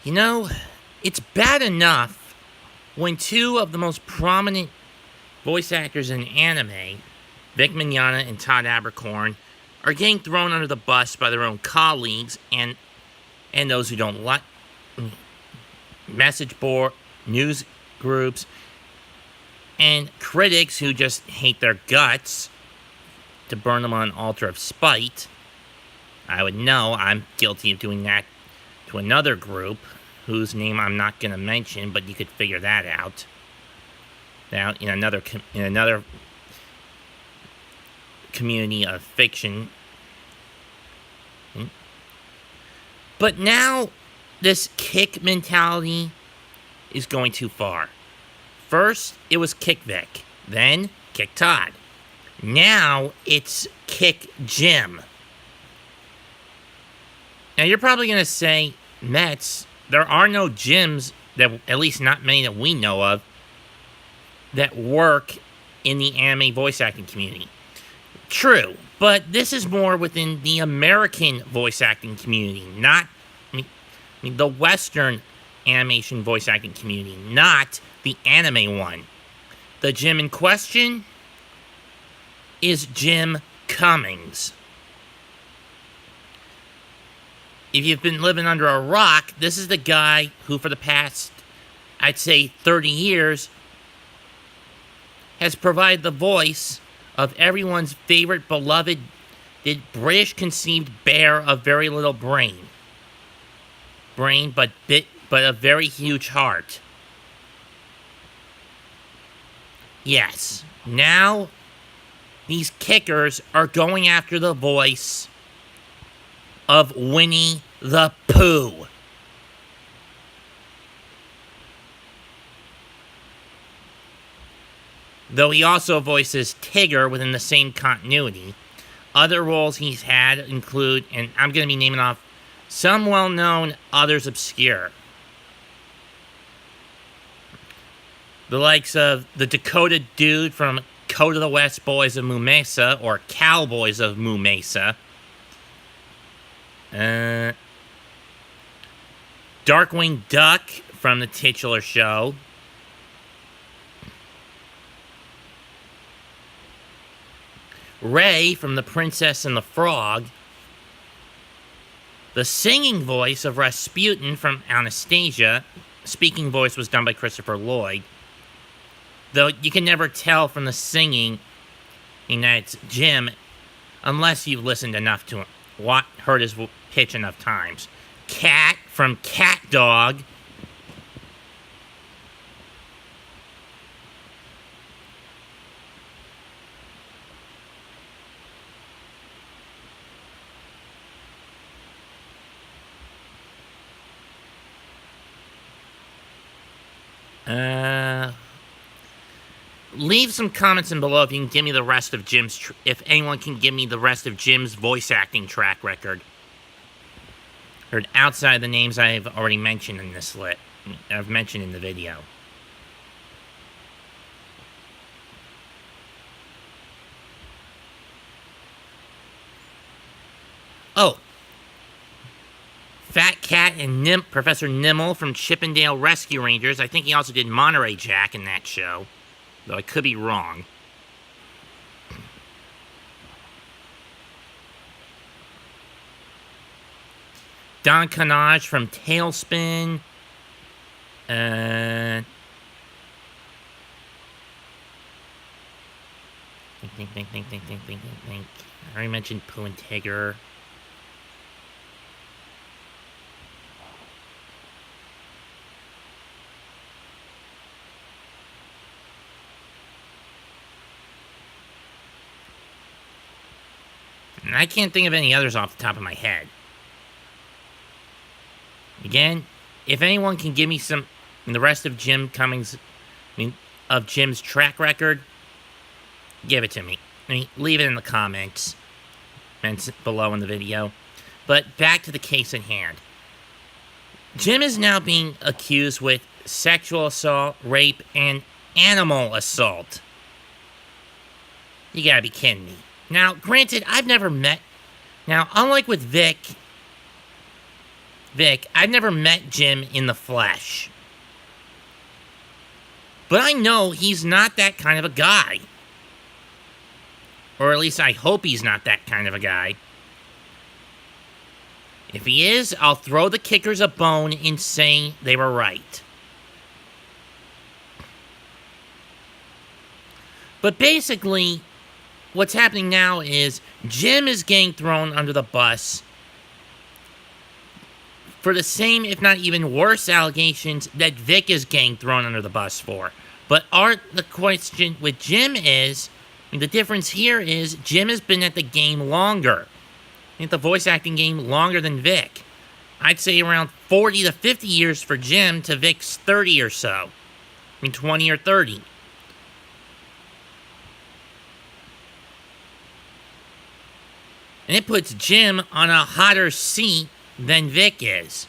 You know, it's bad enough when two of the most prominent voice actors in anime, Vic Mignogna and Todd Abercorn, are getting thrown under the bus by their own colleagues and those who don't like message board, news groups, and critics who just hate their guts to burn them on an altar of spite. I would know I'm guilty of doing that to another group whose name I'm not going to mention, but you could figure that out. Now, in another community of fiction. But now, this kick mentality is going too far. First, it was kick Vic, then kick Todd. Now, it's kick Jim. Now, you're probably going to say, Mets, there are no Jims, that, at least not many that we know of, that work in the anime voice acting community. True, but this is more within the American voice acting community, not the Western animation voice acting community, not the anime one. The Jim in question is Jim Cummings. If you've been living under a rock, this is the guy who for the past, I'd say 30 years, has provided the voice of everyone's favorite beloved British conceived bear of very little brain, but a very huge heart. Yes, now these kickers are going after the voice of Winnie the Pooh. Though he also voices Tigger within the same continuity. Other roles he's had include, and I'm going to be naming off some well-known, others obscure. The likes of the Dakota Dude from Code of the West Boys of Moo Mesa, or Cowboys of Moo Mesa. Darkwing Duck from the titular show. Ray from The Princess and the Frog. The singing voice of Rasputin from Anastasia. Speaking voice was done by Christopher Lloyd. Though you can never tell from the singing that it's Jim unless you've listened enough to him, heard his pitch enough times. Cat from Cat Dog. Leave some comments in below if you can give me the rest of Jim's, if anyone can give me the rest of Jim's voice acting track record. Heard outside the names I've already mentioned in this I've mentioned in the video. Oh. Fat Cat and Professor Nimble from Chippendale Rescue Rangers. I think he also did Monterey Jack in that show, though I could be wrong. Don Kanaj from Tailspin. Think. I already mentioned Pooh and Tigger. And I can't think of any others off the top of my head. Again, if anyone can give me the rest of Jim Cummings, of Jim's track record, give it to me. Leave it in the comments and below in the video. But back to the case at hand. Jim is now being accused with sexual assault, rape, and animal assault. You gotta be kidding me. Now, granted, I've never met... Now, unlike with Vic, Vic, I've never met Jim in the flesh. But I know he's not that kind of a guy. Or at least I hope he's not that kind of a guy. If he is, I'll throw the kickers a bone in saying they were right. But basically, what's happening now is Jim is getting thrown under the bus for the same, if not even worse, allegations that Vic is getting thrown under the bus for. But the question with Jim is, the difference here is Jim has been at the game longer. At the voice acting game longer than Vic. I'd say around 40 to 50 years for Jim to Vic's 30 or so. 20 or 30. And it puts Jim on a hotter seat than Vic is.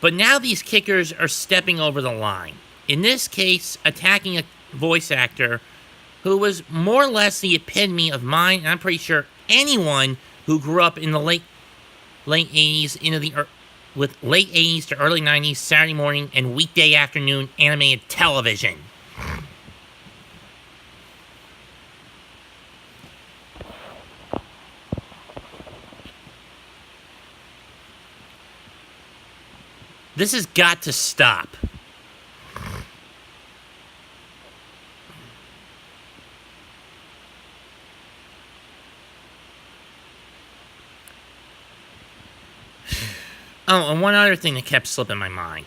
But now these kickers are stepping over the line. In this case, attacking a voice actor who was more or less the epitome of mine, and I'm pretty sure anyone who grew up in the late 80s with late 80s to early 90s Saturday morning and weekday afternoon animated television. This has got to stop. Oh, and one other thing that kept slipping my mind.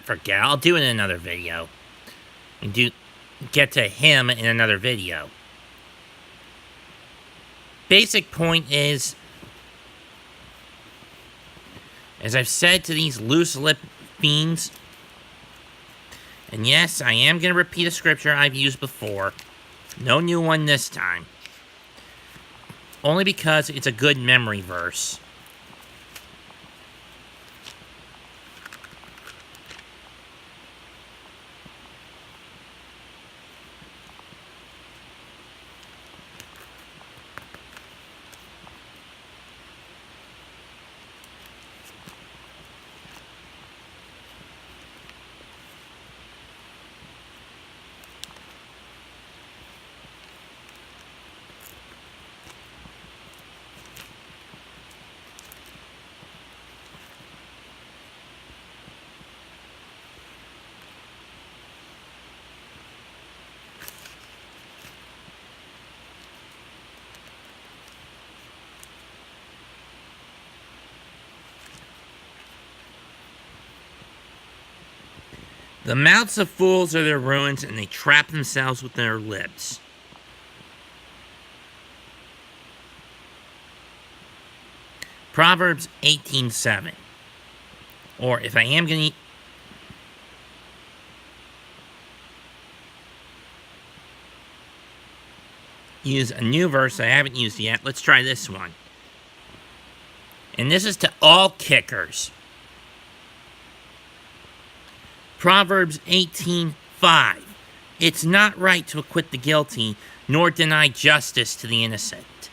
Forget it. I'll do it in another video. Get to him in another video. Basic point is, as I've said to these loose-lipped fiends, and yes, I am going to repeat a scripture I've used before. No new one this time. Only because it's a good memory verse. The mouths of fools are their ruins, and they trap themselves with their lips. Proverbs 18:7. Or if I am going to use a new verse I haven't used yet, let's try this one. And this is to all kickers. Proverbs 18:5. It's not right to acquit the guilty, nor deny justice to the innocent.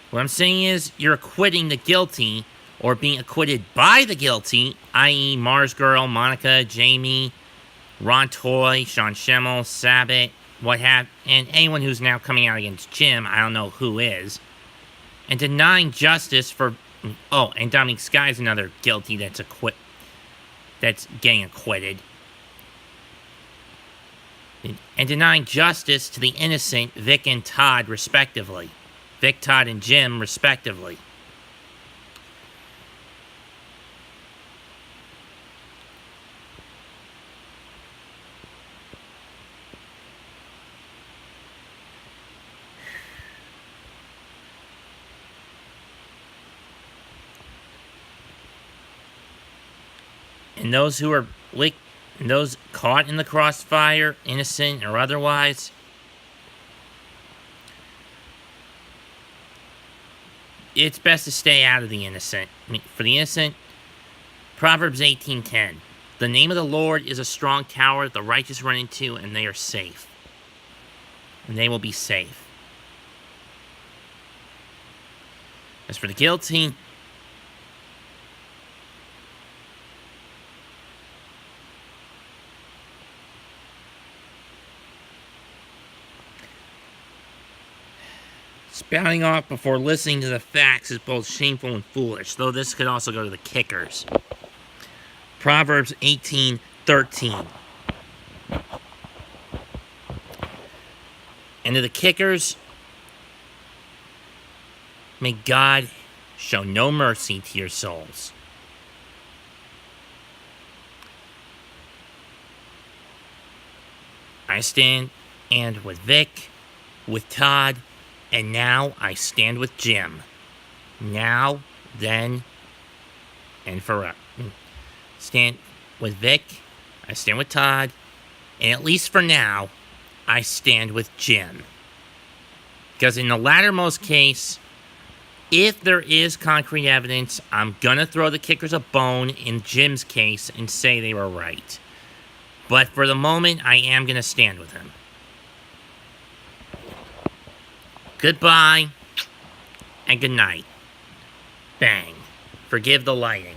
What I'm saying is, you're acquitting the guilty, or being acquitted by the guilty, i.e. Mars Girl, Monica, Jamie, Ron Toy, Sean Schemmel, Sabat, and anyone who's now coming out against Jim, I don't know who is, and denying justice for, and Dominic Sky's another guilty that's getting acquitted. And denying justice to the innocent Vic and Todd, respectively. Vic, Todd, and Jim, respectively. And those who are those caught in the crossfire, innocent or otherwise, it's best to stay out of the innocent. For the innocent, Proverbs 18:10. The name of the Lord is a strong tower that the righteous run into, and they are safe. And they will be safe. As for the guilty, spouting off before listening to the facts is both shameful and foolish, though this could also go to the kickers. Proverbs 18:13. And to the kickers, may God show no mercy to your souls. I stand and with Vic, with Todd, and now I stand with Jim. Now, then, and forever. Stand with Vic, I stand with Todd, and at least for now, I stand with Jim. Because in the lattermost case, if there is concrete evidence, I'm gonna throw the kickers a bone in Jim's case and say they were right. But for the moment, I am gonna stand with him. Goodbye, and good night. Bang. Forgive the lighting.